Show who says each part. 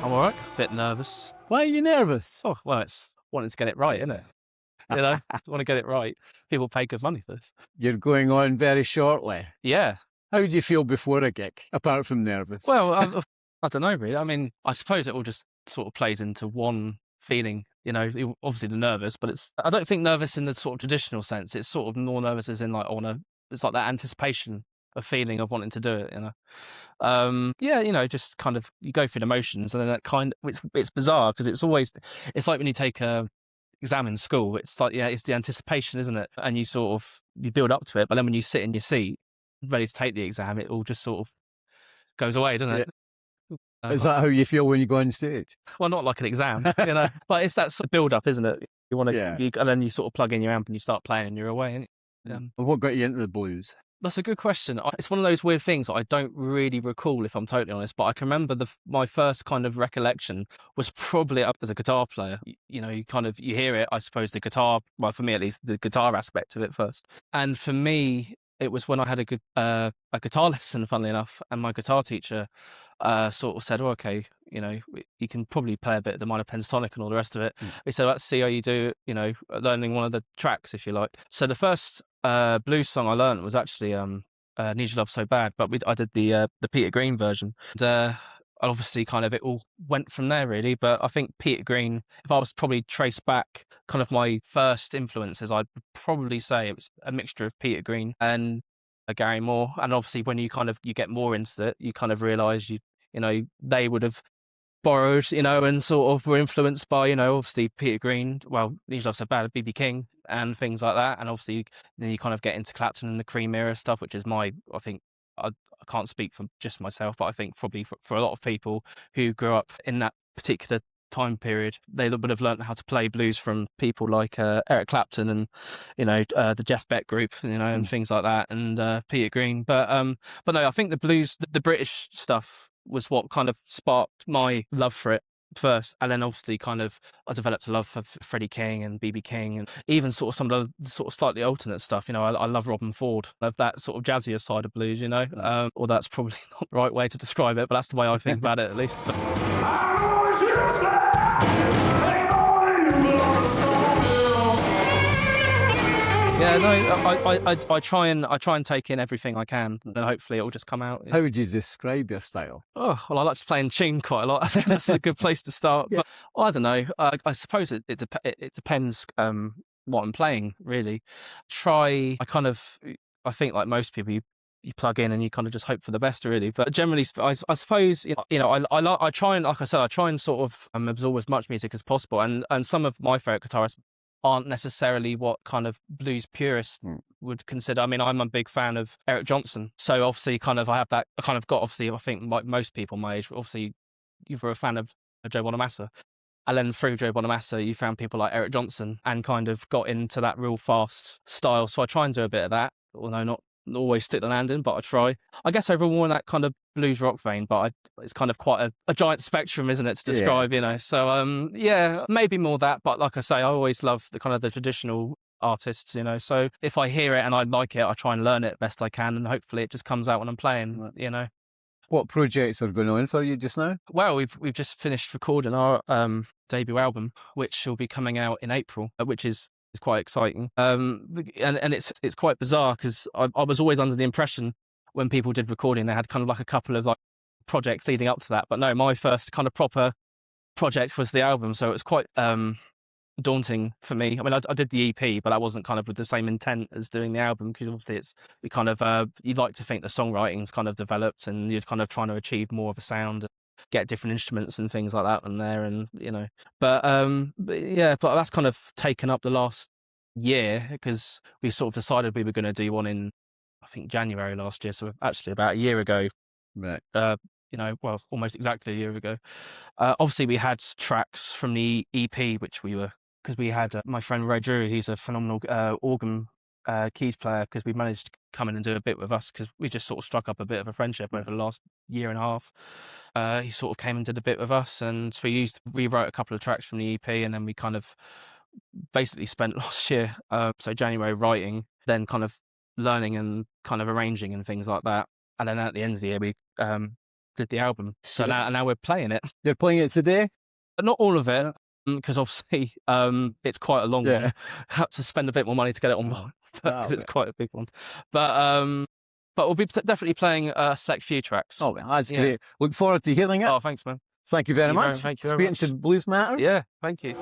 Speaker 1: I'm all right. Bit nervous.
Speaker 2: Why are you nervous?
Speaker 1: Oh, well, it's wanting to get it right, isn't it? You know, want to get it right. People pay good money for this.
Speaker 2: You're going on very shortly.
Speaker 1: Yeah.
Speaker 2: How do you feel before a gig, apart from nervous?
Speaker 1: Well, I don't know, really. I mean, I suppose it all just sort of plays into one feeling, you know, obviously the nervous, but I don't think nervous in the sort of traditional sense. It's sort of more nervous as in like, it's like that anticipation of feeling of wanting to do it, you know. Yeah, you know, just kind of, you go through the motions and then that it's bizarre because it's like when you take a exam in school, it's like, yeah, it's the anticipation, isn't it? And you build up to it, but then when you sit in your seat ready to take the exam, it all just sort of goes away, doesn't it?
Speaker 2: Is that how you feel when you go on stage?
Speaker 1: Well, not like an exam, you know, but it's that sort of build up, isn't it? You want to, and then you sort of plug in your amp and you start playing and you're away.
Speaker 2: What got you into the blues?
Speaker 1: That's a good question. It's one of those weird things that I don't really recall, if I'm totally honest, but I can remember my first kind of recollection was probably up as a guitar player. You know, you hear it, I suppose, the guitar, well, for me at least, the guitar aspect of it first. And for me, it was when I had a guitar lesson, funnily enough, and my guitar teacher sort of said, oh, okay, you know, you can probably play a bit of the minor pentatonic and all the rest of it. He said, let's see how you do, you know, learning one of the tracks, if you like. So the first blues song I learned was actually Need Your Love So Bad, but I did the Peter Green version. And obviously kind of it all went from there, really. But I think Peter Green, if I was probably trace back kind of my first influences, I'd probably say it was a mixture of Peter Green and Gary Moore. And obviously when you get more into it, you kind of realise you know, they would have borrowed, you know, and sort of were influenced by, you know, obviously Peter Green, well, Need Your Love So Bad, BB King and things like that. And obviously then you kind of get into Clapton and the Cream era stuff, which is I think, I can't speak for just myself, but I think probably for a lot of people who grew up in that particular time period, they would have learned how to play blues from people like Eric Clapton and, you know, the Jeff Beck group, you know, and things like that, and Peter Green. But no, I think the blues, the British stuff was what kind of sparked my love for it first, and then obviously kind of I developed a love for Freddie King and BB King, and even sort of some of the sort of slightly alternate stuff. You know, I love Robin Ford. I love that sort of jazzier side of blues, you know. Or that's probably not the right way to describe it, but that's the way I think about it, at least. Yeah, no, I try and take in everything I can, and hopefully it will just come out.
Speaker 2: How would you describe your style?
Speaker 1: Oh, well, I like to play in tune quite a lot. I think that's a good place to start. Yeah. But I don't know. I suppose it depends what I'm playing, really. I think like most people, you plug in and you kind of just hope for the best, really. But generally, I suppose, you know, I try and, like I said, I try and sort of absorb as much music as possible. And some of my favourite guitarists aren't necessarily what kind of blues purists would consider. I mean, I'm a big fan of Eric Johnson. So obviously I have that, I kind of got, obviously, I think like most people my age, obviously you were a fan of Joe Bonamassa. And then through Joe Bonamassa, you found people like Eric Johnson and kind of got into that real fast style. So I try and do a bit of that, although not always stick the landing, but I try. I guess overall more in that kind of blues rock vein, but it's kind of quite a giant spectrum, isn't it, to describe, you know? So yeah, maybe more that, but like I say, I always love the kind of the traditional artists, you know. So if I hear it and I like it, I try and learn it best I can, and hopefully it just comes out when I'm playing, you know.
Speaker 2: What projects are going on for you just now?
Speaker 1: Well, we've just finished recording our debut album, which will be coming out in April, which is quite exciting. And it's quite bizarre because I was always under the impression when people did recording, they had kind of like a couple of like projects leading up to that. But no, my first kind of proper project was the album. So it was quite daunting for me. I mean, I did the EP, but that wasn't kind of with the same intent as doing the album, because obviously you'd like to think the songwriting's kind of developed and you're kind of trying to achieve more of a sound, get different instruments and things like that in there, and you know. But that's kind of taken up the last year, because we sort of decided we were going to do one in, I think, January last year, so actually about a year ago.
Speaker 2: Right.
Speaker 1: You know, well, almost exactly a year ago. Obviously we had tracks from the EP, because we had my friend Ray Drew, he's a phenomenal organ keys player, because we managed to come in and do a bit with us, because we just sort of struck up a bit of a friendship over the last year and a half. He sort of came and did a bit with us, and so we rewrote a couple of tracks from the EP, and then we kind of basically spent last year, so January, writing, then kind of learning and kind of arranging and things like that. And then at the end of the year, we did the album. So
Speaker 2: Yeah.
Speaker 1: now we're playing it.
Speaker 2: You're playing it today?
Speaker 1: But not all of it, because obviously it's quite a long one. Had to spend a bit more money to get it on vinyl because it's quite a big one. But we'll be definitely playing a select few tracks.
Speaker 2: Oh, that's great. Look forward to hearing it.
Speaker 1: Oh, thanks, man.
Speaker 2: Thank you very much.
Speaker 1: Thank you very much.
Speaker 2: Speaking to Blues Matters.
Speaker 1: Yeah, thank you.